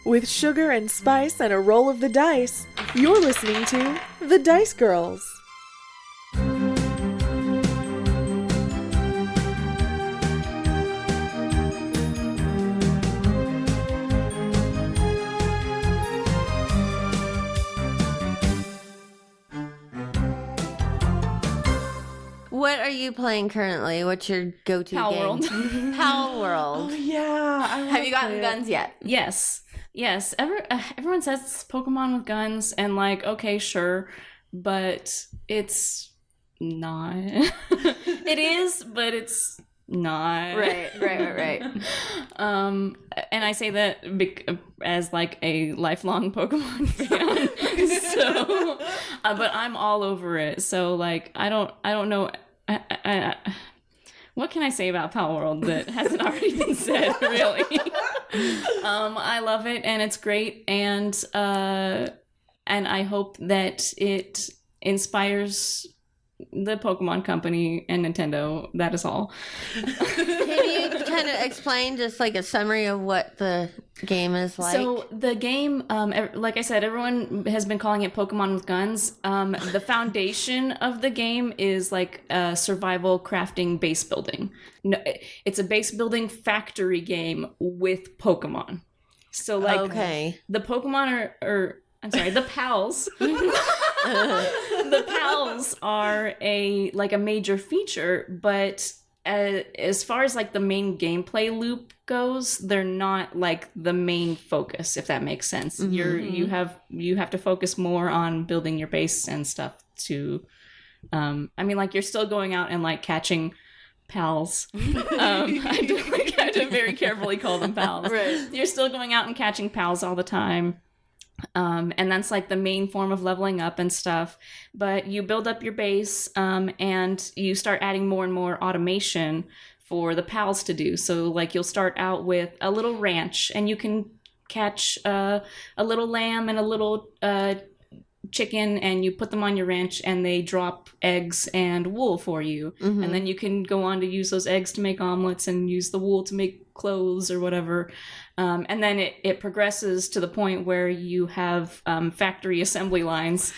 With sugar and spice and a roll of the dice, you're listening to The Dice Girls. What are you playing currently? What's your go-to Pal game? World. Pal World. Oh yeah, Have you gotten guns yet? Yes. Everyone says it's Pokemon with guns, and like, okay, sure, but it's not. It is, but it's not. Right. And I say that as like a lifelong Pokemon fan. So, but I'm all over it. So like, I don't know. What can I say about Pal World that hasn't already been said, really? I love it, and it's great, and I hope that it inspires the Pokemon Company and Nintendo. That is all. Can you kind of explain just like a summary of what the game is like? So the game, like I said, everyone has been calling it Pokemon with guns. The foundation of the game is like survival crafting base building. No, it's a base building factory game with Pokemon. So like, okay. the Pokemon the pals. The pals are a major feature, but as far as like the main gameplay loop goes, they're not like the main focus, if that makes sense. Mm-hmm. You have to focus more on building your base and stuff to you're still going out and like catching pals. I have to very carefully call them pals. Right. You're still going out and catching pals all the time. And that's like the main form of leveling up and stuff. But you build up your base, and you start adding more and more automation for the pals to do. So like you'll start out with a little ranch, and you can catch a little lamb and a little chicken, and you put them on your ranch, and they drop eggs and wool for you. Mm-hmm. And then you can go on to use those eggs to make omelets and use the wool to make clothes or whatever. And then it progresses to the point where you have factory assembly lines,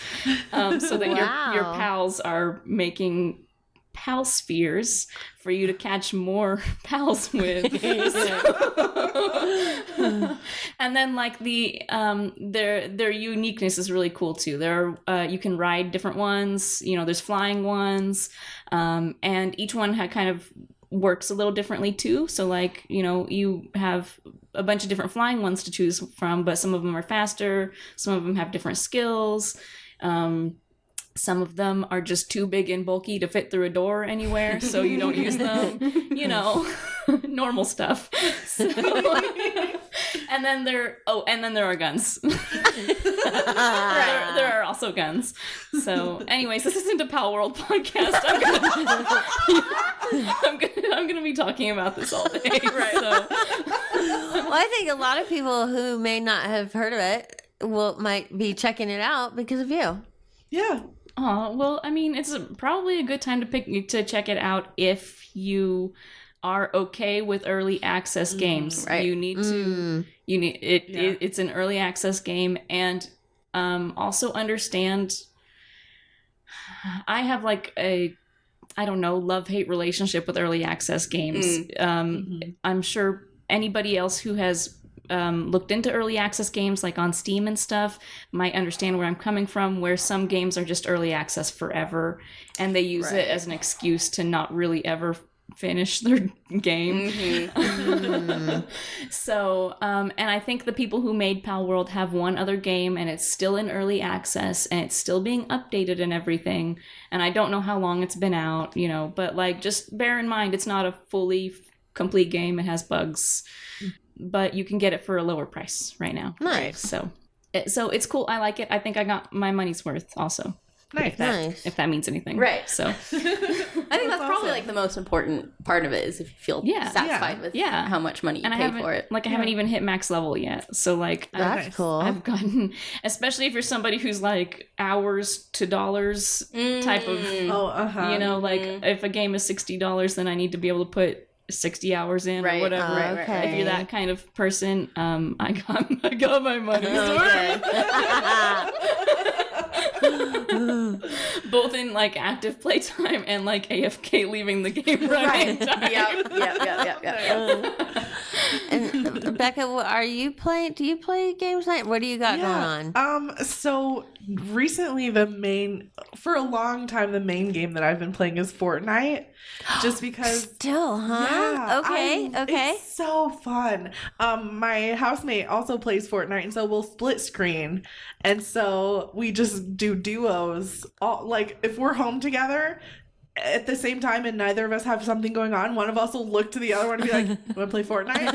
so that your pals are making pal spheres for you to catch more pals with. And then like their uniqueness is really cool too. There are you can ride different ones. There's flying ones, and each one kind of works a little differently too. So like, you have a bunch of different flying ones to choose from, but some of them are faster, some of them have different skills, some of them are just too big and bulky to fit through a door anywhere, so you don't use them. Normal stuff. So, and then there are guns. There are also guns. So anyways, this isn't a Pal World podcast. I'm gonna be talking about this all day. Right. So. Well, I think a lot of people who may not have heard of it might be checking it out because of you. Yeah. Well, I mean, it's probably a good time to check it out if you are okay with early access games. Right. It's an early access game, and also understand. I have like a love-hate relationship with early access games. I'm sure anybody else who has looked into early access games like on Steam and stuff might understand where I'm coming from, where some games are just early access forever, and they use it as an excuse to not really ever finish their game. Mm-hmm. So, and I think the people who made Pal World have one other game, and it's still in early access, and it's still being updated and everything. And I don't know how long it's been out, but like, just bear in mind, it's not a fully complete game. It has bugs, but you can get it for a lower price right now. Nice. So it's cool. I like it. I think I got my money's worth also. Nice. If that means anything. Right. So I think that's probably like the most important part of it, is if you feel satisfied with how much money you pay for it. Like, I haven't even hit max level yet. So like, that's cool. I've gotten, especially if you're somebody who's like hours to dollars type of, like if a game is $60, then I need to be able to put 60 hours in or Right. whatever. Okay. If you're that kind of person, I got my money's worth. Both in like active playtime and like AFK leaving the game running time. Yep. And Becca, are you playing? Do you play games night? What do you got going on? So recently for a long time, the main game that I've been playing is Fortnite. Just because. Still, huh? Yeah. Okay. It's so fun. My housemate also plays Fortnite, and so we'll split screen. And so we just do duos. Like, if we're home together at the same time and neither of us have something going on, one of us will look to the other one and be like, "Want to play Fortnite?"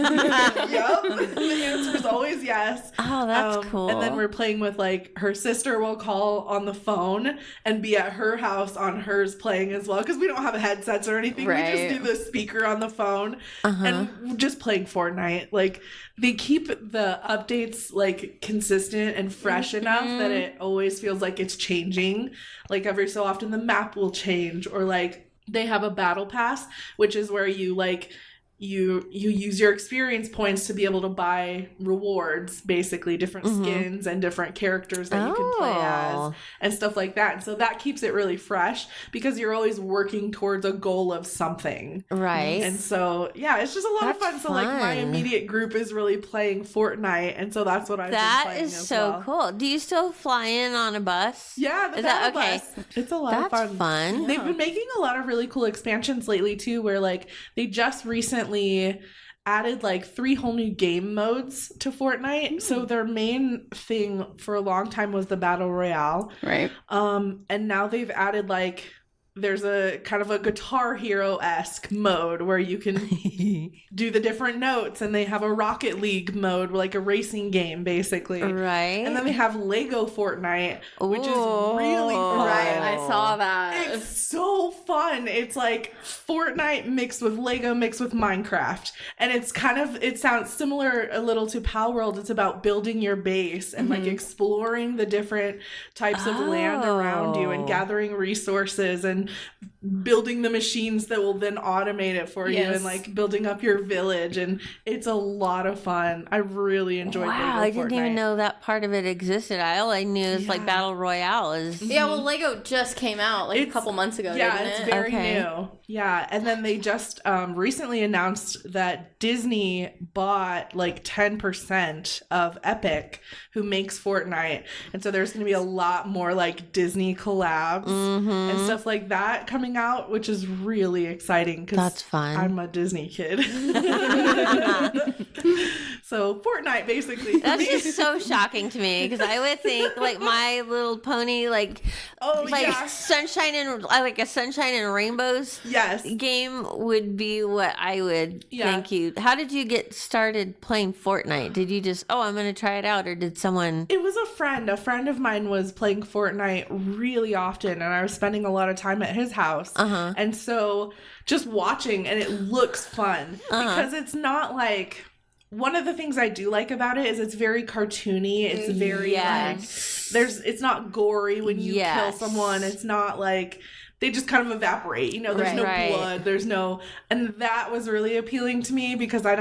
Yep. The answer is always yes. Oh, that's cool. And then we're playing with, like, her sister will call on the phone and be at her house on hers playing as well, because we don't have headsets or anything. Right. We just do the speaker on the phone and just playing Fortnite. Like, they keep the updates, like, consistent and fresh enough that it always feels like it's changing. Like, every so often the map will change, or like they have a battle pass, which is where you like you use your experience points to be able to buy rewards, basically different skins and different characters that you can play as and stuff like that. And so that keeps it really fresh because you're always working towards a goal of something. Right. And so, yeah, it's just a lot of fun. So, like, my immediate group is really playing Fortnite, and so that's what I've been playing. That is so cool. Do you still fly in on a bus? Yeah, is that okay? Bus. It's a lot of fun. Yeah. They've been making a lot of really cool expansions lately too, where like they just recently added like 3 whole new game modes to Fortnite. So their main thing for a long time was the Battle Royale. Right. And now they've added like there's a kind of a Guitar Hero-esque mode where you can do the different notes, and they have a Rocket League mode, like a racing game, basically. Right. And then they have Lego Fortnite, which is really fun. Right, I saw that. It's so fun. It's like Fortnite mixed with Lego mixed with Minecraft. And it's kind of, it sounds similar a little to Pal World. It's about building your base and like exploring the different types of land around you and gathering resources and building the machines that will then automate it for you and like building up your village. And it's a lot of fun. I really enjoyed Lego I didn't Fortnite. even know that part of it existed. All I knew is like Battle Royale is. Yeah, well, Lego just came out like a couple months ago. Yeah, didn't it's it? very new. Yeah, and then they just recently announced that Disney bought like 10% of Epic, who makes Fortnite, and so there's going to be a lot more like Disney collabs and stuff like that coming out, which is really exciting because that's fun. I'm a Disney kid. So Fortnite, basically. That's just so shocking to me because I would think like My Little Pony, like Sunshine and like a Sunshine and Rainbows game would be what I would think you. How did you get started playing Fortnite? Did you just I'm going to try it out, or did someone? It was a friend. A friend of mine was playing Fortnite really often, and I was spending a lot of time at his house. And so just watching, and it looks fun because it's not like. One of the things I do like about it is it's very cartoony. It's very like it's not gory when you kill someone. It's not like they just kind of evaporate. You know, there's no blood. There's no, and that was really appealing to me because I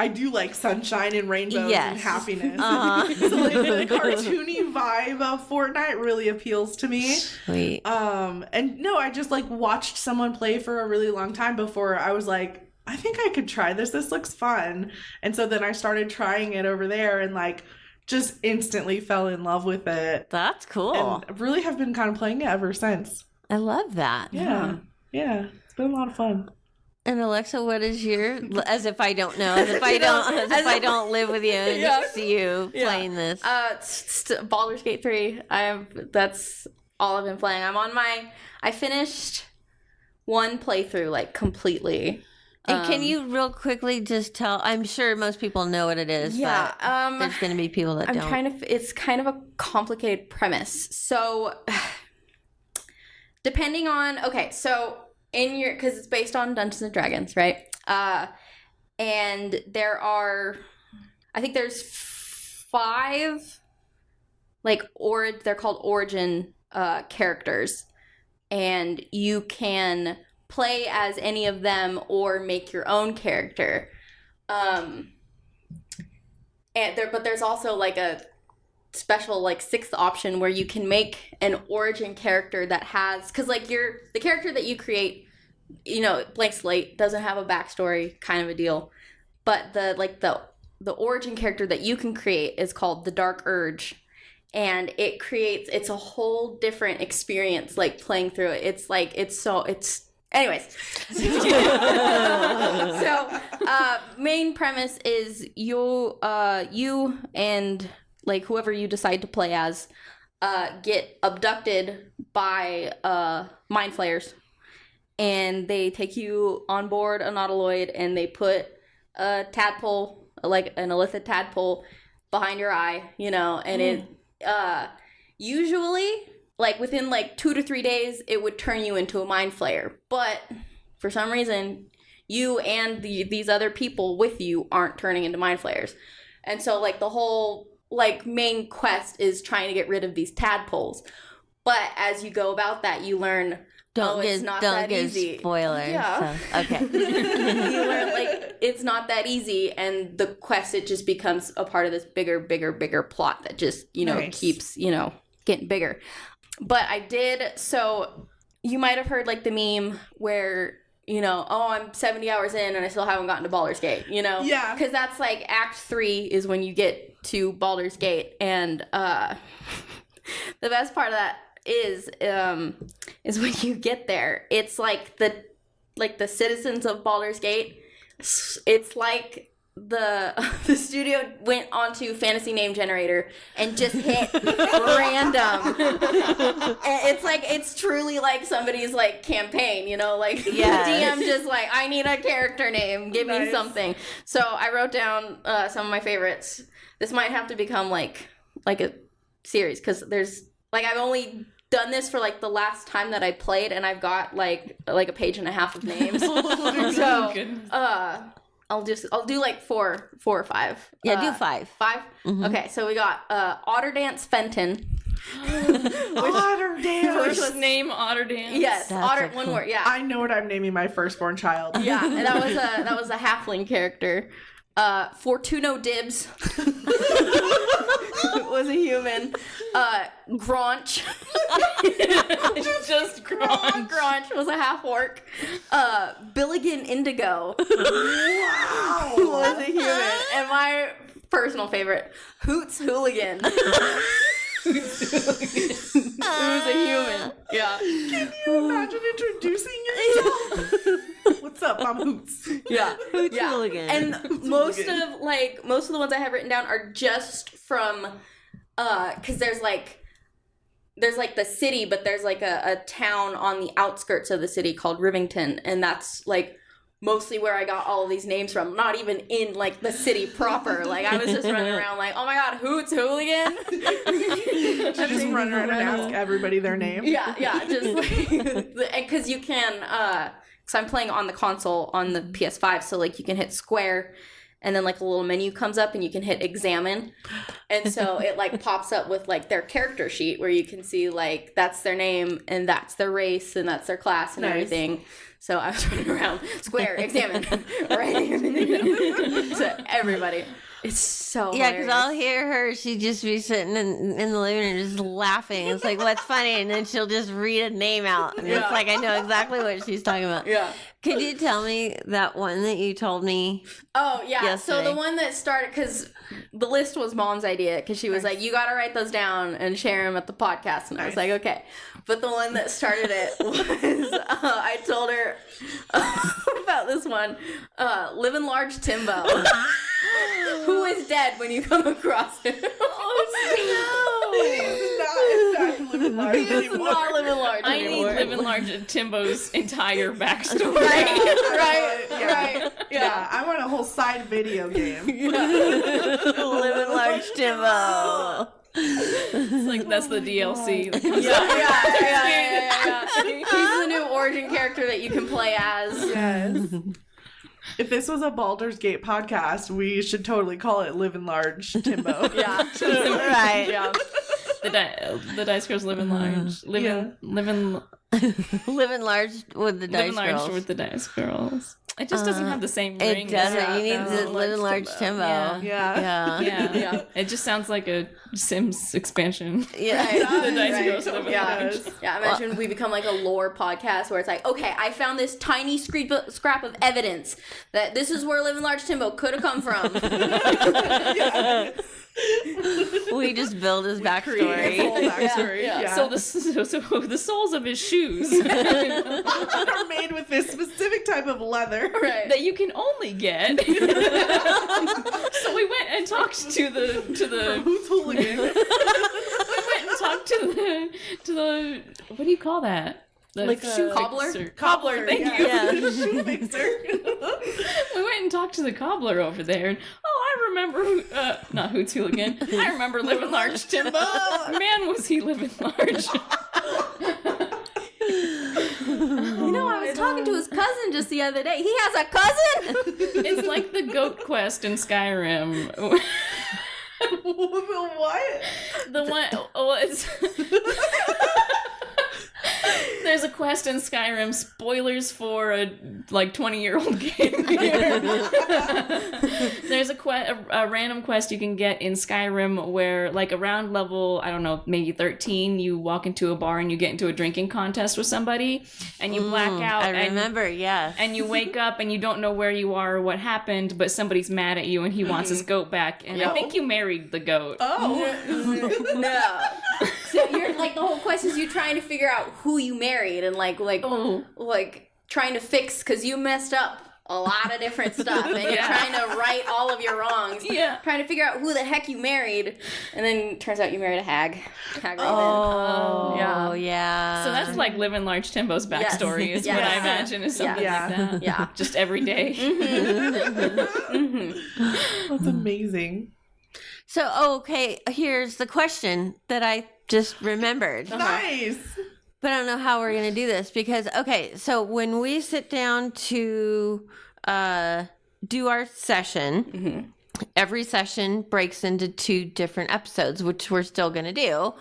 do like sunshine and rainbows and happiness. So like the cartoony vibe of Fortnite really appeals to me. Sweet. And no, I just like watched someone play for a really long time before I was like, I think I could try this. This looks fun. And so then I started trying it over there and like just instantly fell in love with it. That's cool. And really have been kind of playing it ever since. I love that. Yeah. It's been a lot of fun. And Alexa, what is your, as if I don't know, as if I don't live with you and see you playing this. Baldur's Gate 3. That's all I've been playing. I finished one playthrough like completely. And can you real quickly just tell? I'm sure most people know what it is. Yeah, but there's going to be people that don't. It's kind of a complicated premise. So, depending on so because it's based on Dungeons and Dragons, right? And there are, I think there's 5, like they're called origin characters, and you can play as any of them or make your own character. But there's also like a special like 6th option where you can make an origin character that has, because like the character that you create, you know, blank slate, doesn't have a backstory, kind of a deal. But the origin character that you can create is called the Dark Urge, and it's a whole different experience like playing through it. Anyways. So main premise is you and like whoever you decide to play as get abducted by mind flayers, and they take you on board a nautiloid, and they put a tadpole, like an illithid tadpole, behind your eye, you know, and it usually, like within like 2 to 3 days, it would turn you into a mind flayer. But for some reason, you and these other people with you aren't turning into mind flayers. And so like the whole like main quest is trying to get rid of these tadpoles. But as you go about that, you learn it's not that easy. Spoilers. Yeah. So, okay. You learn like it's not that easy, and the quest, it just becomes a part of this bigger plot that just, you know, keeps, you know, getting bigger. But so you might have heard like the meme where, you know, oh, I'm 70 hours in and I still haven't gotten to Baldur's Gate, you know? Yeah. Because that's like Act 3 is when you get to Baldur's Gate, and the best part of that is when you get there, it's like the citizens of Baldur's Gate. It's like the studio went onto Fantasy Name Generator and just hit random. And it's truly like somebody's like campaign, you know, like the DM just like, I need a character name, give me something. So I wrote down some of my favorites. This might have to become like a series, because there's like, I've only done this for like the last time that I played, and I've got like a page and a half of names. So I'll do like four or five. Yeah, do 5. 5? Mm-hmm. Okay, so we got Otter Dance Fenton. Otter Dance. First name Otter Dance. Yes, Otter. One word. Yeah. I know what I'm naming my firstborn child. Yeah, and that was a halfling character. Fortuno Dibs was a human. Gronch. Just Gronch. Gronch was a half orc. Billigan Indigo. Wow. Was a human. And my personal favorite, Hoots Hooligan. Who's a human. Yeah. Can you imagine introducing yourself? What's up? I'm Hoots. Yeah. Hoots Hooligan. And most of the ones I have written down are just from because there's like the city, but there's like a town on the outskirts of the city called Rivington, and that's like mostly where I got all of these names from. Not even in like the city proper. Like I was just running around like, oh my god, Hoots Hooligan. Just run around and ask everybody their name. Yeah, just like, because you can, because I'm playing on the console on the PS5, so like you can hit square, and then like a little menu comes up and you can hit examine, and so it like pops up with like their character sheet where you can see like that's their name and that's their race and that's their class and everything. So I was running around, square, examine, writing to everybody. It's so because I'll hear her. She'd just be sitting in the living room just laughing. It's like, what's funny? And then she'll just read a name out. And it's like, I know exactly what she's talking about. Yeah. Could you tell me that one that you told me? Oh, yeah. Yesterday? So the one that started, because the list was Mom's idea, because she was like, you got to write those down and share them at the podcast. And I was like, okay. But the one that started it was, I told her about this one, Living Large Timbo. Who is dead when you come across him? Oh, no. He's not in fact living large anymore. He's not living large I anymore. need Living Large and Timbo's entire backstory. Right. Yeah, I want a whole side video game. Living Large Timbo. It's like, that's the DLC. Yeah. He's the new origin character that you can play as. Yes. If this was a Baldur's Gate podcast, we should totally call it Living Large Timbo. Yeah. Right. Yeah. The Dice Girls Living Large. Living Living large with the dice girls. Large with the dice girls. It just doesn't have the same ring. It doesn't. You need the Living Large Timbo. Yeah. It just sounds like a Sims expansion. Yeah. Right. The dice girls Living Large. Yeah, imagine we become like a lore podcast where it's like, okay, I found this tiny scrap of evidence that this is where Living Large Timbo could have come from. We just build his backstory. Yeah. So the soles of his shoes are made with this specific type of leather that you can only get. So we went and talked to the who's hooligan. We went and talked to the what do you call that? Like shoe cobbler? Cobbler, thank you. Yeah. Shoe fixer. We went and talked to the cobbler over there, and I remember, not Hoots Hooligan, I remember Living Large Timbo. Man, was he living large. I was talking to his cousin just the other day. He has a cousin? It's like the goat quest in Skyrim. What? The one, it's... There's a quest in Skyrim. Spoilers for a 20-year-old game. There's a random quest you can get in Skyrim where, around level, I don't know, maybe 13, you walk into a bar and you get into a drinking contest with somebody, and you black out. I remember, yes. And you wake up and you don't know where you are or what happened, but somebody's mad at you and he wants his goat back. And I think you married the goat. Oh. No. So you're the whole quest is you trying to figure out who you married and trying to fix because you messed up a lot of different stuff and you're trying to right all of your wrongs. Yeah. Trying to figure out who the heck you married, and then it turns out you married a hag. Yeah. So that's like Living Large Timbo's backstory is what I imagine is something like that. Yeah. Just every day. That's amazing. So, okay, here's the question that I just remembered. Nice. But I don't know how we're going to do this because, okay, so when we sit down to do our session, every session breaks into 2 different episodes, which we're still going to do.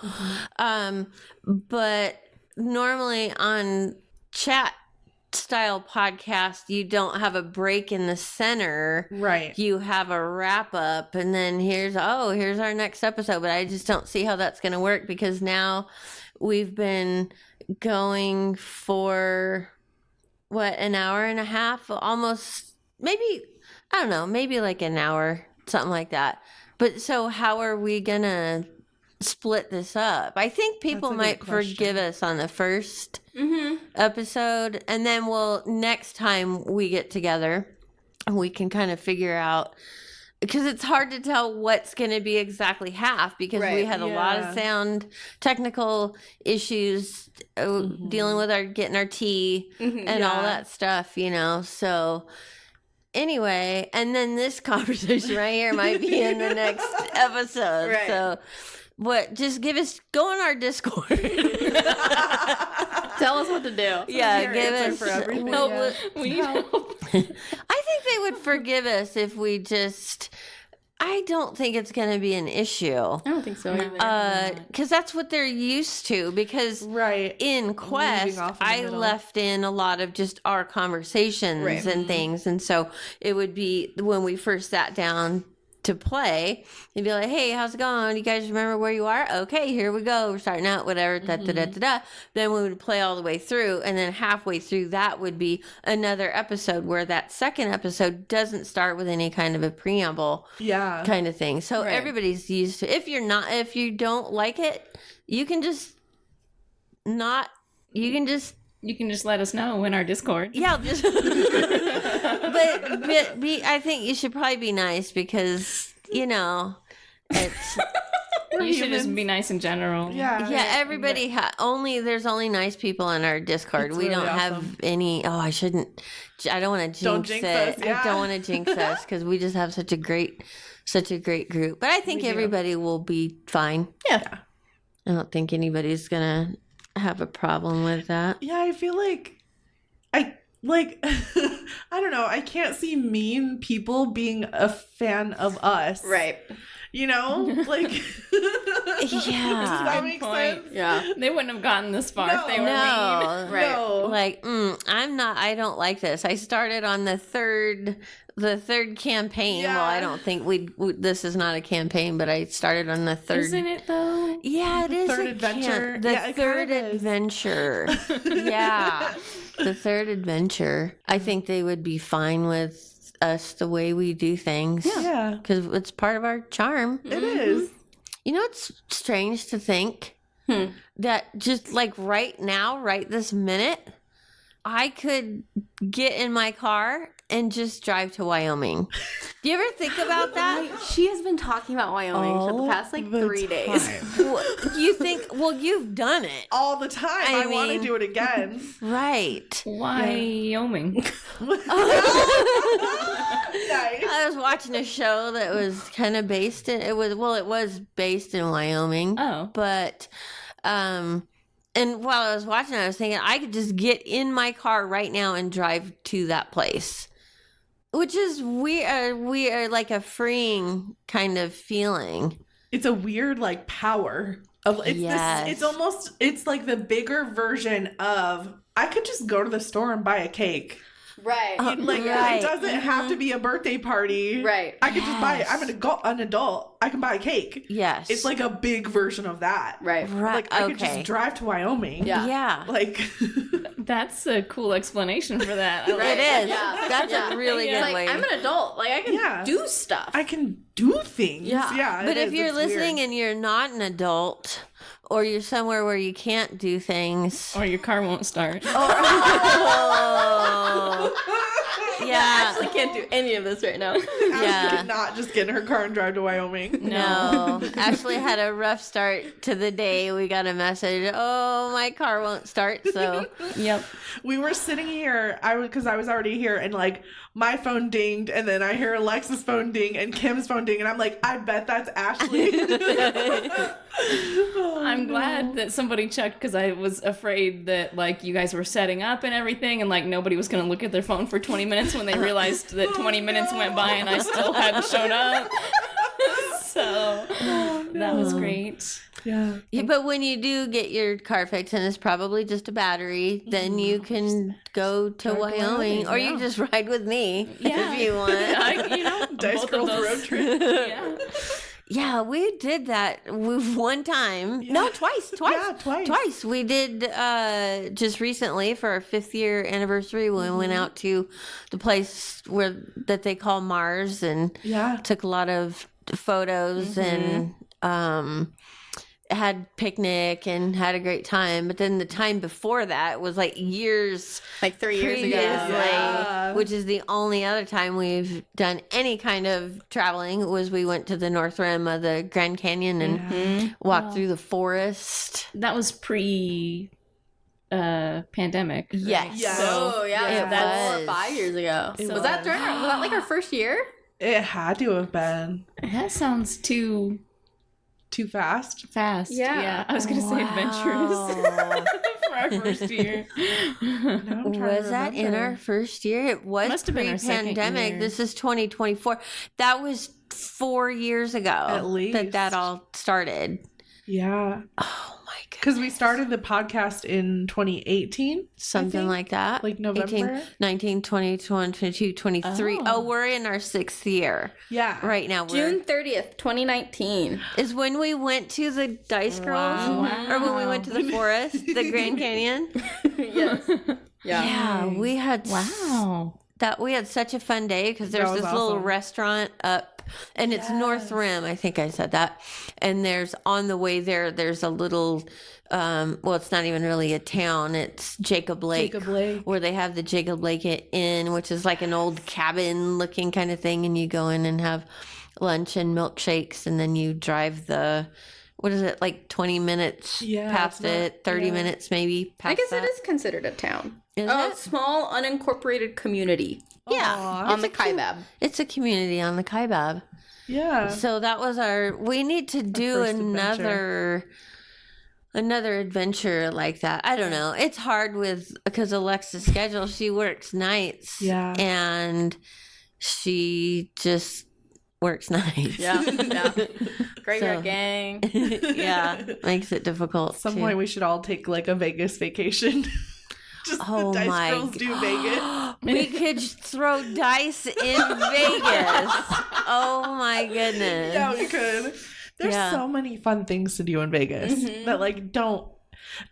But normally on chat style podcast, you don't have a break in the center. Right. You have a wrap up and then here's our next episode. But I just don't see how that's going to work because now we've been going for an hour and a half, almost, maybe, I don't know, maybe like an hour, something like that. But so how are we going to split this up? I think people might forgive us on the first episode, and then next time we get together, we can kind of figure out, because it's hard to tell what's going to be exactly half because we had a lot of sound technical issues dealing with getting our tea and all that stuff, so anyway, and then this conversation right here might be in the next episode. So just go on our Discord. Tell us what to do. Yeah, give us for everything. We need help. I think they would forgive us if we just. I don't think it's going to be an issue. I don't think so either. Because that's what they're used to. Because in Quest, I left in a lot of just our conversations and things. And so it would be when we first sat down to play, you'd be like, hey, how's it going? You guys remember where you are? Okay, here we go. We're starting out, whatever, da-da-da-da-da. Then we would play all the way through, and then halfway through that would be another episode where that second episode doesn't start with any kind of a preamble kind of thing. So everybody's used to, if you don't like it, you can just let us know in our Discord. Yeah, but I think you should probably be nice because it's. You should just be nice in general. Yeah. Everybody there's only nice people in our Discord. We don't have any. Oh, I shouldn't. I don't want to jinx it. I don't want to jinx us because we just have such a great group. But I think everybody will be fine. Yeah. I don't think anybody's gonna have a problem with that. Yeah, I feel like like, I don't know. I can't see mean people being a fan of us. Right. You know? Like, yeah. Does that make sense? Yeah. They wouldn't have gotten this far if they were mean. Right. No. Like, I don't like this. I started on the third campaign. Yeah. Well, I don't think this is not a campaign, but I started on the third. Isn't it though? Yeah, it is. Third adventure. The Yeah, it third kind of is. adventure. Yeah. The third adventure. I think they would be fine with us the way we do things. Yeah. Because it's part of our charm. It is. You know, it's strange to think that just like right now, right this minute, I could get in my car and just drive to Wyoming. Do you ever think about that? She has been talking about Wyoming for the past like 3 days. You think, well, you've done it. All the time. I want to mean- do it again. Right. Wyoming. Nice. I was watching a show that was kind of based in, it was based in Wyoming. Oh. But, and while I was watching it, I was thinking I could just get in my car right now and drive to that place. Which is we are like a freeing kind of feeling. It's a weird like power of it's Yes. it's like the bigger version of I could just go to the store and buy a cake. Right. Like Right. it doesn't have to be a birthday party. Right. I could just buy it. Yes. I'm an adult. I can buy a cake. Yes. It's like a big version of that. Right. right. Like I could okay. just drive to Wyoming. Yeah. Yeah. Like That's a cool explanation for that. I like It it. is. Yeah. That's Yeah. a really Yeah. good Like, way. I'm an adult. Like, I can Yeah. do stuff. I can do things. Yeah. But it if is. you're It's listening weird. and you're not an adult, or you're somewhere where you can't do things, Or your car won't start. oh, I yeah, actually can't do any of this right now. yeah. Ashley could not just get in her car and drive to Wyoming. No, Ashley had a rough start to the day. We got a message. Oh, my car won't start. So Yep. We were sitting here, because I was already here, and like my phone dinged, and then I hear Alexa's phone ding and Kim's phone ding, and I'm like, I bet that's Ashley. Oh, I'm no. glad that somebody checked because I was afraid that like you guys were setting up and everything and like nobody was going to look at their phone for 20 minutes when they realized that 20 minutes went by and I still hadn't shown up. So that was great. Yeah. Yeah, but when you do get your car fixed and it's probably just a battery, then you can go to Drive to Wyoming, Wyoming, or yeah. you just ride with me Yeah. if you want. Dice both Girls of those. road trip. Yeah. Yeah, we did that one time. Yeah. No, twice. Yeah, twice. We did just recently for our 5th year anniversary when we went out to the place that they call Mars and Yeah. took a lot of photos and had picnic and had a great time. But then the time before that was like years Like 3 years ago. previously, Yeah. which is the only other time we've done any kind of traveling was we went to the North Rim of the Grand Canyon and walked through the forest. That was pre pandemic. right? Yes. Yeah. Oh, yeah. It So that's 4 or was. 5 years ago. It Was that during was that like our first year? It had to have been That sounds too too fast. fast. Yeah. I was going to say adventurous Wow. for our first year. Now I'm trying to Was that in remember. our first year? It was Must have been our second pre-pandemic. year. This is 2024. That was 4 years ago. At least. that all started. Yeah. Oh my god. Because we started the podcast in 2018. Something think, like that. like November? 18, 19, 20, 21, 22, 23. Oh. Oh, we're in our 6th year Yeah. right now. June 30th, 2019. Is when we went to the Dice Girls. Wow. Or when we went to the forest, the Grand Canyon. Yes. Yeah. Yeah, we had Wow. we had such a fun day because there's That was this little awesome. restaurant up and it's North Rim, I think I said that. And there's on the way there's a little well, it's not even really a town, it's Jacob Lake. Jacob Lake. Where they have the Jacob Lake Inn, which is like an old cabin looking kind of thing, and you go in and have lunch and milkshakes and then you drive what is it, like 20 minutes Yeah, past it's not- it, 30 yeah. minutes maybe past I guess that. it is considered a town. Is Oh, it? small unincorporated community Yeah. Aw. on the Kaibab. It's a community on the Kaibab. Yeah. So that was we need to do first another another adventure like that. I don't know. It's hard because Alexa's schedule. She works nights. Yeah. And she just works nights. Yeah. Graveyard gang. Yeah. Makes it difficult. At some point we should all take like a Vegas vacation. Just the dice girls do Vegas. We could throw dice in Vegas. Oh my goodness. Yeah, we could. There's so many fun things to do in Vegas that like don't.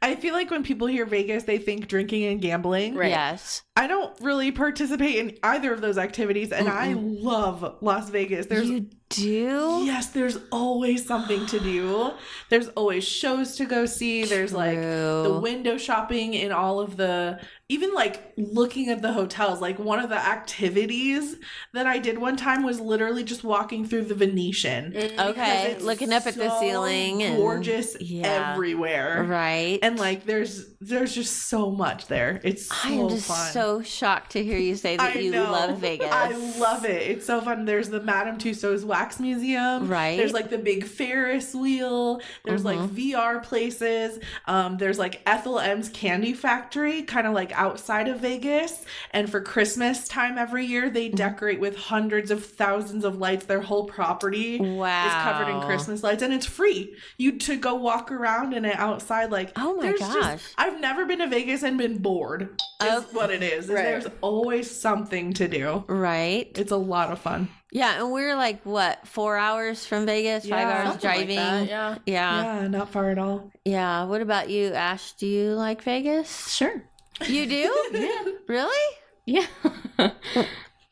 I feel like when people hear Vegas, they think drinking and gambling. Right. Yes. I don't really participate in either of those activities, and I love Las Vegas. You do? Yes, there's always something to do. There's always shows to go see. There's like the window shopping in all of the, even like looking at the hotels. Like one of the activities that I did one time was literally just walking through the Venetian. Okay, looking up at the ceiling. Gorgeous everywhere. Right. And like there's just so much there. It's so I am just fun. So shocked to hear you say that you love Vegas. I love it. It's so fun. There's the Madame Tussauds Wax Museum. Right. There's like the big Ferris wheel. There's like VR places. There's like Ethel M's Candy Factory, kind of like outside of Vegas. And for Christmas time every year, they decorate with hundreds of thousands of lights. Their whole property is covered in Christmas lights, and it's free. You to go walk around in it outside. Like, oh my gosh, I've never been to Vegas and been bored. Is what it is. Right. There's always something to do. Right. It's a lot of fun. Yeah, and we're like, what, 4 hours from Vegas? 5 hours driving? Like that, yeah, not far at all. Yeah. What about you, Ash? Do you like Vegas? Sure. You do? Yeah. Really? Yeah.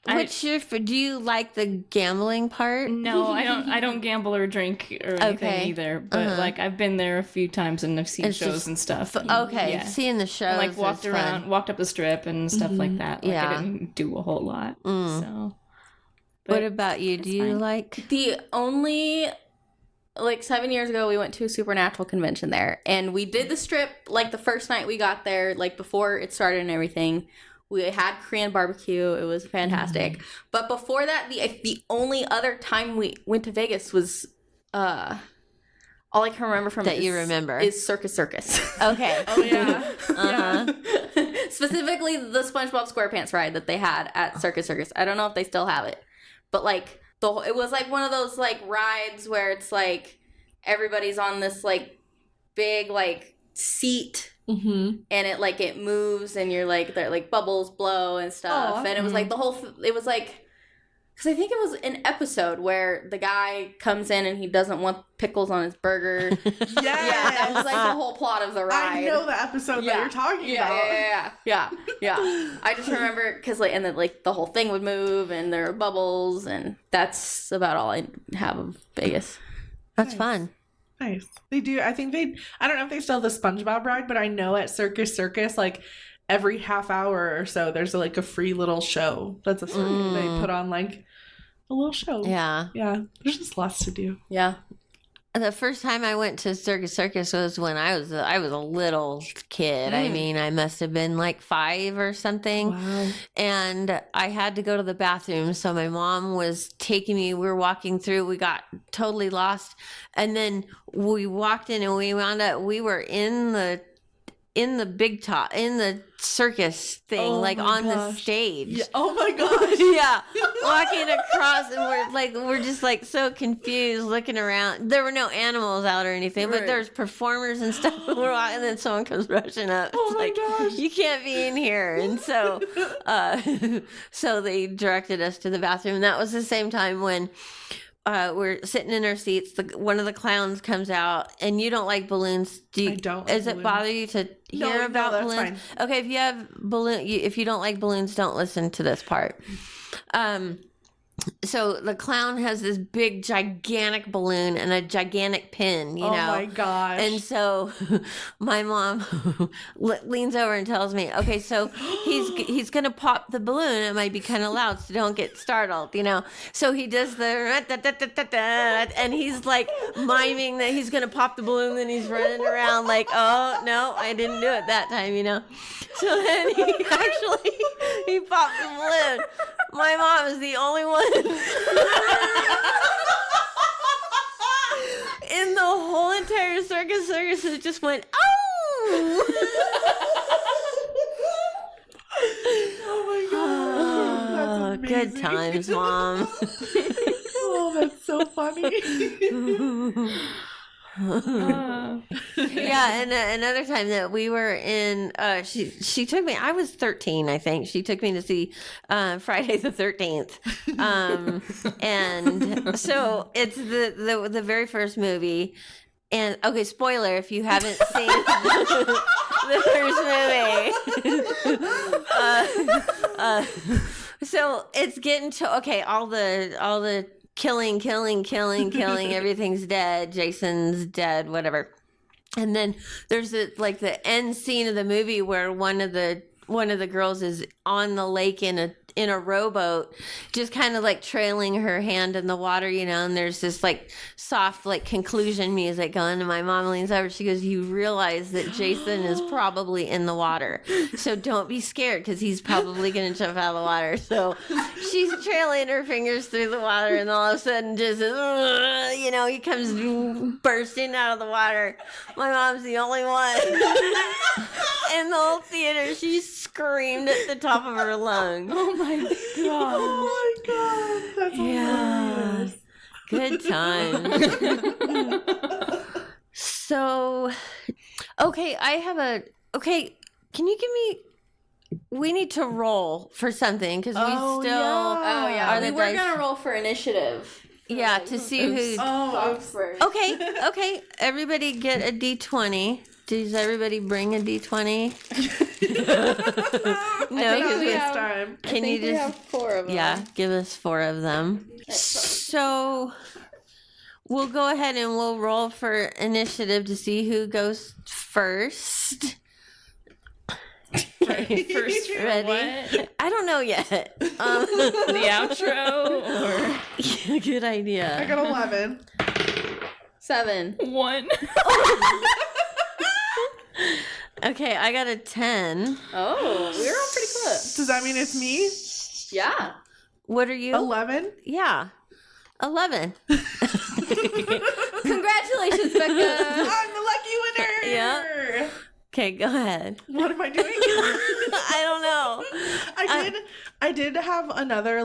Do you like the gambling part? No, I don't gamble or drink or anything either. But like I've been there a few times and I've seen shows and stuff. Seeing the shows. And, like walked up the strip and stuff like that. Like I didn't do a whole lot. So. What about you? Do you like the only? Like 7 years ago, we went to a supernatural convention there, and we did the strip like the first night we got there, like before it started and everything. We had Korean barbecue. It was fantastic. But before that, the only other time we went to Vegas was all I can remember from that you remember is Circus Circus. Okay. Oh yeah. Specifically the SpongeBob SquarePants ride that they had at Circus Circus. I don't know if they still have it, but like it was like one of those like rides where it's like everybody's on this like big like seat. And it moves and you're like there like bubbles blow and stuff. And it was like it was like, because I think it was an episode where the guy comes in and he doesn't want pickles on his burger. Yeah, that was like the whole plot of the ride. I know the episode that you're talking about. Yeah. I just remember because like, and then like the whole thing would move and there were bubbles, and that's about all I have of Vegas. That's fun. Nice. They do. I think I don't know if they still have the SpongeBob ride, but I know at Circus Circus, like every half hour or so, there's like a free little show. That's a circus. They put on like a little show. Yeah. Yeah. There's just lots to do. Yeah. The first time I went to Circus Circus was when I was a little kid. I mean, I must have been like 5 or something. Wow. And I had to go to the bathroom. So my mom was taking me. We were walking through. We got totally lost. And then we walked in and we were in the big top, in the circus thing, on the stage. Yeah. Oh my gosh. Yeah. Walking across, and we're just like so confused looking around. There were no animals out or anything, but there's performers and stuff. And then someone comes rushing up. Oh my gosh. You can't be in here. And so, so they directed us to the bathroom. And that was the same time when we're sitting in our seats. One of the clowns comes out, and you don't like balloons. I don't. Does it bother you to hear about that's balloons? Fine. Okay, if you don't like balloons, don't listen to this part. So the clown has this big, gigantic balloon and a gigantic pin, you know. Oh my gosh. And so my mom leans over and tells me, okay, so he's going to pop the balloon. It might be kind of loud, so don't get startled, you know. So he does and he's like miming that he's going to pop the balloon, then he's running around like, oh, no, I didn't do it that time, you know. So then he popped the balloon. My mom is the only one in the whole entire circus, and it just went, oh! Oh my god. Good times, Mom. Oh, that's so funny. Yeah, and another time that we were in, she took me. I was 13, I think. She took me to see Friday the 13th, and so it's the very first movie. And okay, spoiler if you haven't seen the first movie. So it's getting to all the killing, everything's dead, Jason's dead, whatever. And then there's the end scene of the movie where one of the girls is on the lake in a rowboat, just kind of like trailing her hand in the water, and there's this like soft like conclusion music going, and my mom leans over, she goes, you realize that Jason is probably in the water, so don't be scared because he's probably gonna jump out of the water. So she's trailing her fingers through the water, and all of a sudden just he comes bursting out of the water. My mom's the only one in the whole theater. She screamed at the top of her lungs. Oh my god. Oh my god. That's hilarious. Good time. So, okay, can you give me, we need to roll for something because we still are the we're dice. gonna roll for initiative. Yeah, to see who's. First. Okay, everybody get a D20. Does everybody bring a D20? No, because this time. Can you just have 4 of them? Yeah, give us 4 of them. So we'll go ahead and we'll roll for initiative to see who goes first. Okay, First, ready? what? I don't know yet. The outro or Yeah, good idea. I got 11. 7. 1? Okay, I got a 10. Oh, we were all pretty close. Does that mean it's me? Yeah. What are you? 11? Yeah. 11. Congratulations, Becca. I'm the lucky winner. Yeah. Okay, go ahead. What am I doing? I don't know. I did have another,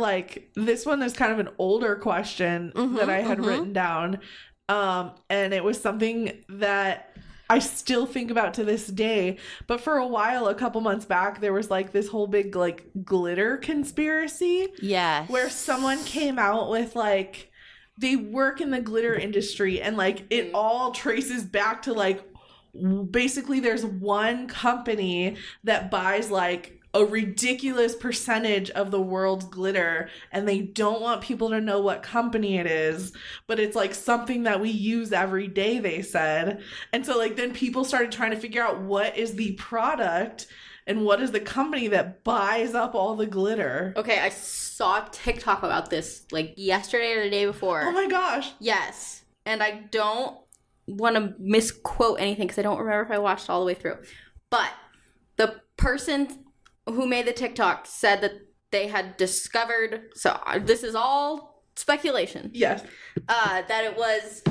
this one is kind of an older question that I had written down. And it was something that I still think about to this day. But for a while, a couple months back, there was this whole big glitter conspiracy. Yes. Where someone came out with they work in the glitter industry, and it all traces back to basically there's one company that buys a ridiculous percentage of the world's glitter, and they don't want people to know what company it is, but it's something that we use every day, they said. And so then people started trying to figure out what is the product and what is the company that buys up all the glitter. Okay, I saw a TikTok about this yesterday or the day before. Oh my gosh. Yes. And I don't want to misquote anything because I don't remember if I watched all the way through. But the person who made the TikTok said that they had discovered, so this is all speculation. Yes. That it was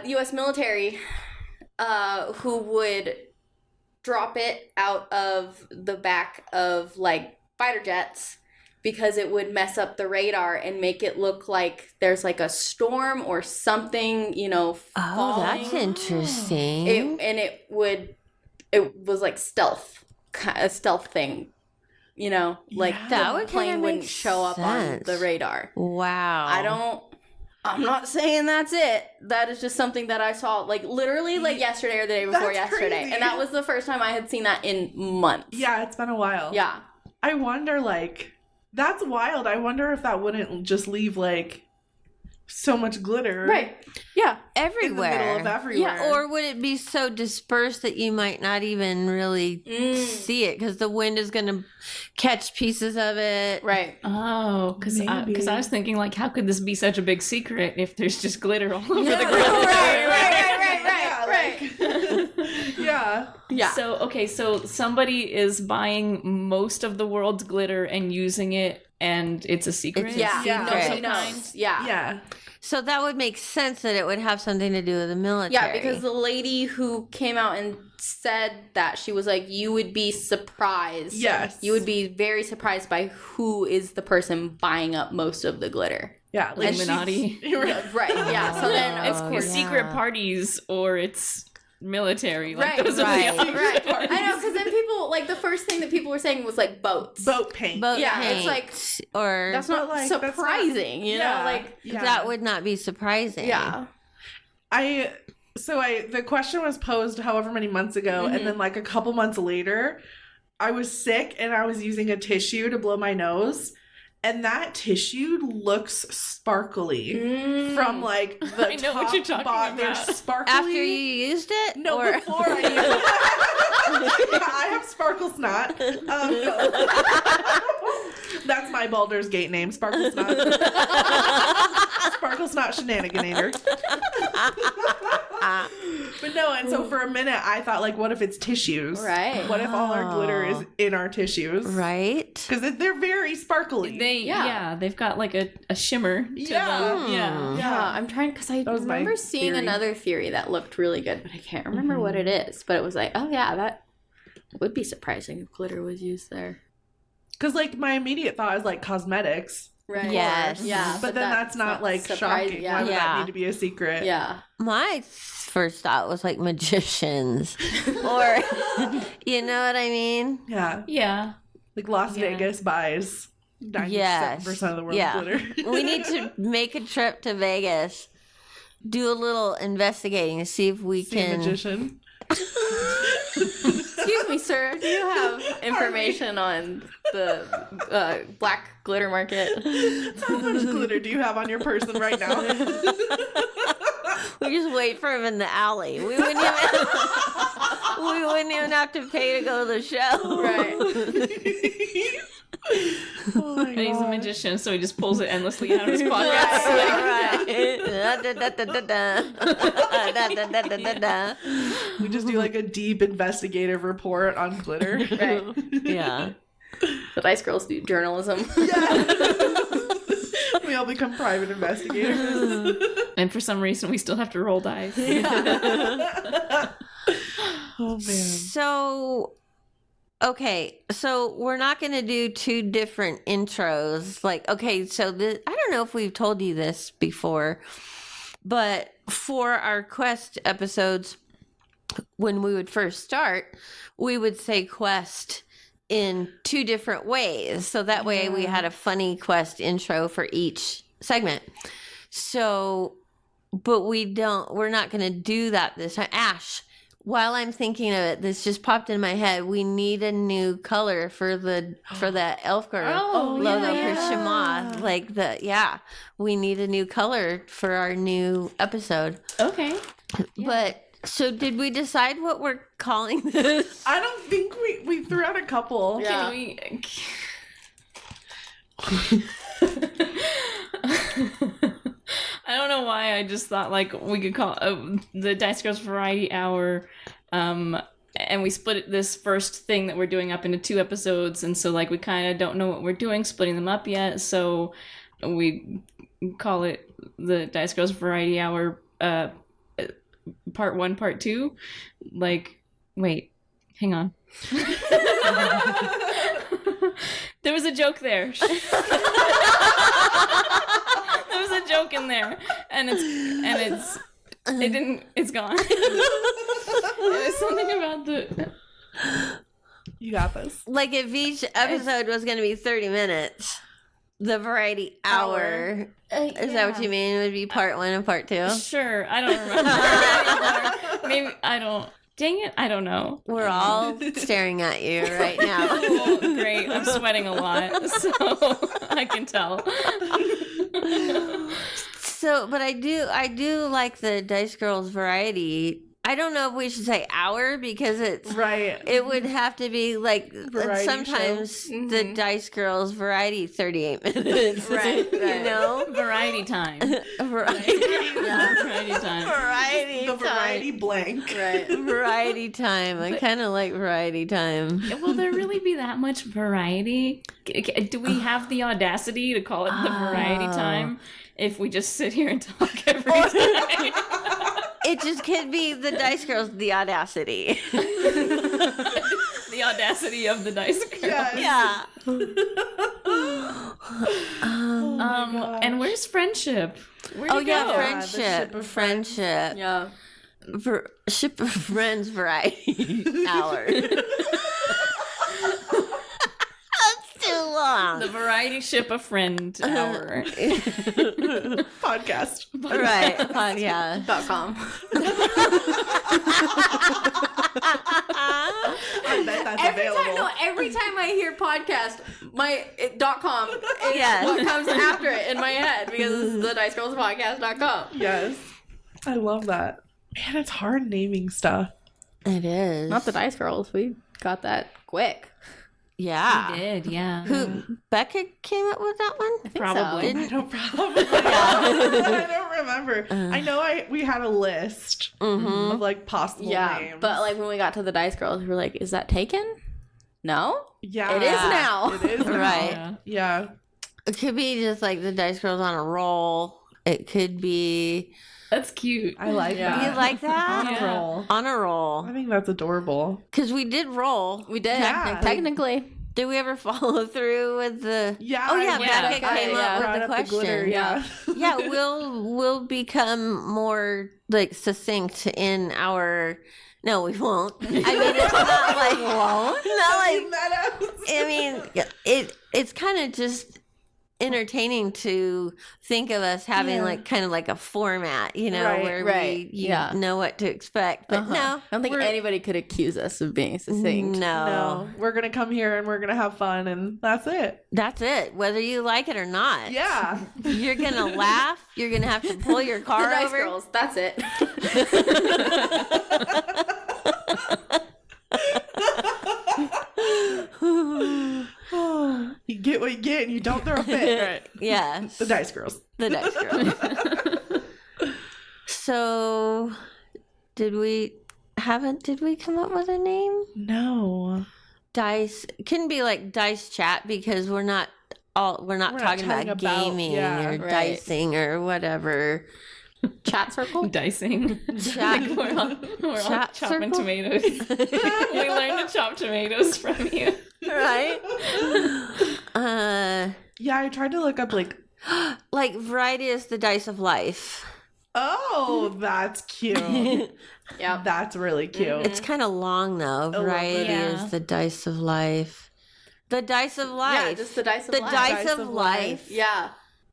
U.S. military who would drop it out of the back of fighter jets because it would mess up the radar and make it look like there's a storm or something, falling. Oh, that's interesting. It was a stealth thing, that would plane wouldn't show up on the radar. Wow. I'm not saying that's it. That is just something that I saw literally yesterday or the day before yesterday. Crazy. And that was the first time I had seen that in months. Yeah, it's been a while. Yeah. I wonder that's wild. I wonder if that wouldn't just leave so much glitter. Right. Yeah. Everywhere. In the middle of everywhere. Yeah, or would it be so dispersed that you might not even really see it because the wind is going to catch pieces of it? Right. Oh, because I was thinking how could this be such a big secret if there's just glitter all over the ground? Right. Yeah. Yeah. So somebody is buying most of the world's glitter and using it, and it's a secret. It's a secret. Nobody knows. Yeah. Yeah. So that would make sense that it would have something to do with the military. Yeah, because the lady who came out and said that, she was like, you would be surprised. Yes. You would be very surprised by who is the person buying up most of the glitter. Yeah, like Illuminati. Right, yeah. So then, of course, secret parties or it's military. Like, right, those are the right. I know, because then people, like, the first thing that people were saying was, like, boat paint. It's like, or that's not like, surprising, you know? Like, that would not be surprising. Yeah. The question was posed however many months ago, and then like a couple months later, I was sick and I was using a tissue to blow my nose. And that tissue looks sparkly from like the I know what you're talking about. They're sparkly. After you used it? No, or... before I used it. I have Sparkle Snot. That's my Baldur's Gate name, Sparkle Snot. Sparkle Snot Shenaniganator. But no, and so for a minute I thought, like, what if it's tissues? Right. What if all our glitter is in our tissues? Right. Because they're very sparkly. They've got like a shimmer to them. Yeah, I'm trying, because I remember seeing another theory that looked really good, but I can't remember what it is. But it was like, oh yeah, that would be surprising if glitter was used there. Because, like, my immediate thought is, like, cosmetics. Right. Yes. Yeah. But then that's not like, shocking. Yeah. Why would that need to be a secret? Yeah. My first thought was, like, magicians. Or, you know what I mean? Yeah. Yeah. Like, Las Vegas buys 97% of the world's glitter. We need to make a trip to Vegas, do a little investigating to see if we can. A magician. Excuse me, sir. Do you have information on the black glitter market? How much glitter do you have on your person right now? We just wait for him in the alley. We wouldn't even have to pay to go to the show. Right. Oh and he's a magician, so he just pulls it endlessly out of his pockets. We just do like a deep investigative report on glitter. Right. Yeah. The Dice Girls do journalism. Yeah. We all become private investigators. And for some reason, we still have to roll dice. Yeah. Oh, man. So... Okay, so we're not going to do two different intros. Like, okay, so I don't know if we've told you this before, but for our quest episodes, when we would first start, we would say quest in two different ways. So that way we had a funny quest intro for each segment. So, but we're not going to do that this time. Ash. While I'm thinking of it, this just popped in my head. We need a new color for the Elfgar logo for Shema. We need a new color for our new episode. Okay. Yeah. But so did we decide what we're calling this? I don't think we threw out a couple. Yeah. I don't know why I just thought like we could call the Dice Girls Variety Hour, and we split this first thing that we're doing up into 2 episodes, and so like we kind of don't know what we're doing, splitting them up yet, so we call it the Dice Girls Variety Hour, part 1, part 2. Like, wait, hang on. There was a joke there. There was a joke in there, and it's gone. It was something about the. You got this. Like if each episode was going to be 30 minutes, the variety hour. Is that what you mean? It would be part 1 and part 2? Sure, I don't remember. Maybe I don't. Dang it, I don't know. We're all staring at you right now. Oh, great, I'm sweating a lot, so I can tell. So, but I do like the Dice Girls variety. I don't know if we should say hour because it's right. It would have to be like variety sometimes the Dice Girls variety 38 minutes. Right. You know? Variety time. Variety. Yeah, variety time. Variety The time. variety blank. Right. Variety time. I kind of like variety time. Will there really be that much variety? Do we have the audacity to call it the variety time? if we just sit here and talk every time. It just could be the Dice Girls, the audacity. The audacity of the Dice Girls. Yes. Yeah. And where's friendship? Where'd Oh it yeah, go? friendship. Yeah. Ship of Friends variety hour. That's too long. The variety ship a friend hour. Podcast. Right, podcast. .com. I bet that's available. Every time I hear podcast, my .com is Yes. what comes after it in my head because it's the dicegirlspodcast.com. Yes. I love that. Man, it's hard naming stuff. It is. Not the Dice Girls. We got that quick. Yeah. We did, yeah. Who? Becca came up with that one? I think Probably. so. I don't probably. I don't remember. I know we had a list of like possible Yeah, names. but like when we got to the Dice Girls, we were like, "Is that taken?" No, yeah, it is now. It is now. Right. Yeah. It could be just like the Dice Girls on a roll. It could be. That's cute. I like Yeah. that. You like that? On a Yeah. roll. On a roll. I think that's adorable. Because we did roll. We did Yeah. technically. Did we ever follow through with the? Yeah. Oh yeah, Yeah. Becca came Yeah. up Brought with the up the glitter, question. yeah. Yeah, we'll become more like succinct in our. No, we won't. I mean, it's not like won't. Not like. I mean, it's kind of just entertaining to think of us having like kind of like a format, you know, Right, where right. you Yeah. know what to expect. But no, I don't think anybody could accuse us of being succinct. no, We're gonna come here and we're gonna have fun, and that's it. that's it. Whether you like it or not, Yeah. you're gonna laugh. You're gonna have to pull your The car Dice over. Girls. That's it. You get what you get, and you don't throw a fit. Right. Yeah, The Dice Girls. the Dice Girl. So, did we come up with a name? No. Dice couldn't be like Dice Chat because we're not talking about gaming yeah, or right. dicing or whatever. Chat circle. Dicing. Chat, We're all Chat chopping circle? tomatoes. We learned to chop tomatoes from you. right? Yeah, I tried to look up like. Like variety is the dice of life. Oh, that's cute. Yeah. That's really cute. It's kind of long though. Variety Yeah. is the dice of life. The dice of life. Yeah, just the Dice of the Life. dice of life. Yeah.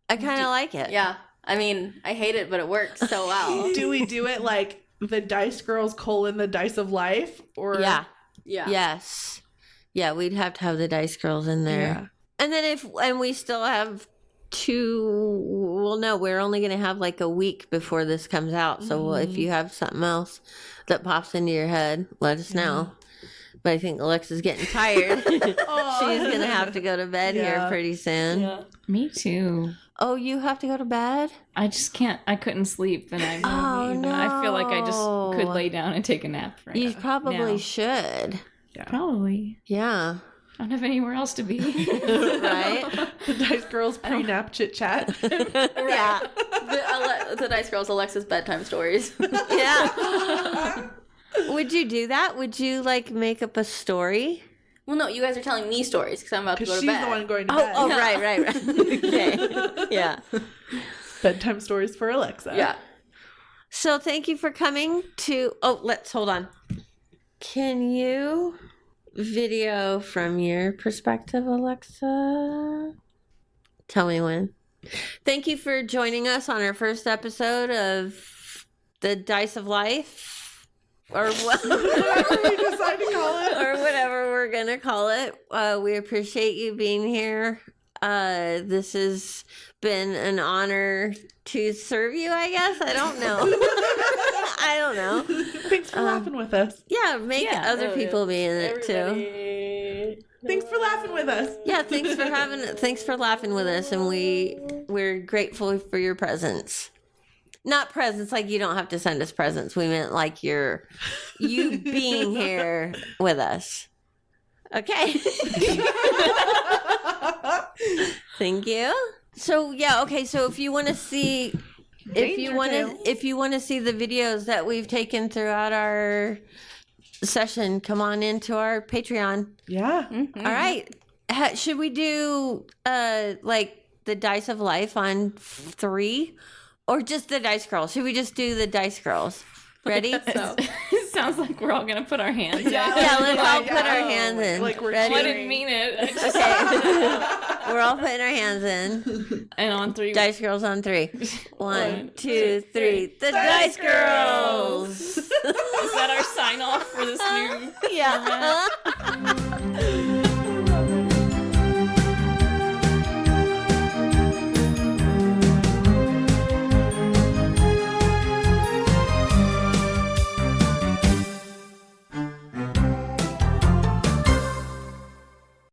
I kind of like it. Yeah. I mean, I hate it, but it works so well. Do we do it like the Dice Girls : the Dice of Life, or Yeah. Yeah. Yes. Yeah, we'd have to have the Dice Girls in there. Yeah. And then and we still have we're only going to have like a week before this comes out. So if you have something else that pops into your head, let us know. But I think Alexa's getting tired. She's going to have to go to bed here Yeah. pretty soon. Yeah. Me too. Oh, you have to go to bed? I just can't. I couldn't sleep, and I Oh, I feel like I just could no. lay down and take a nap. Right You probably now. should. Probably. Yeah. I don't have anywhere else to be. Right? The Dice Girls pre-nap chit chat. Yeah. The Dice Girls Alexa's bedtime stories. Yeah. Would you do that? Would you like make up a story? Well, no, you guys are telling me stories because I'm about to Because go to she's bed. the one going to Oh, bed. oh, right. Okay. Yeah. Bedtime stories for Alexa. Yeah. So thank you for coming to. Oh, let's hold on. Can you video from your perspective, Alexa? Tell me when. Thank you for joining us on our first episode of The Dice of Life. Or what? Whatever we decide to call it. Or whatever we're gonna call it. We appreciate you being here. This has been an honor to serve you, I guess. I don't know. I don't know. Thanks for laughing with us. Yeah, make Yeah. other people be in it too. Everybody. Thanks for laughing with us. Yeah, thanks for laughing with us, and we're grateful for your presence. Not presents, like you don't have to send us presents. We meant like you being here with us. Okay. Thank you. So yeah, okay. So if you want to see, if you want to see the videos that we've taken throughout our session, come on into our Patreon. Yeah. All right. Should we do like the Dice of Life on 3, or just the Dice Girls? Should we just do the Dice Girls? Ready? It sounds like we're all gonna put our hands in. Yeah, let's all put our hands in. Like we're Ready? I didn't mean it. Okay. We're all putting our hands in. And on 3. Dice Girls on 3. 1, 2, 3. The Dice Girls! Is that our sign off for this new Yeah.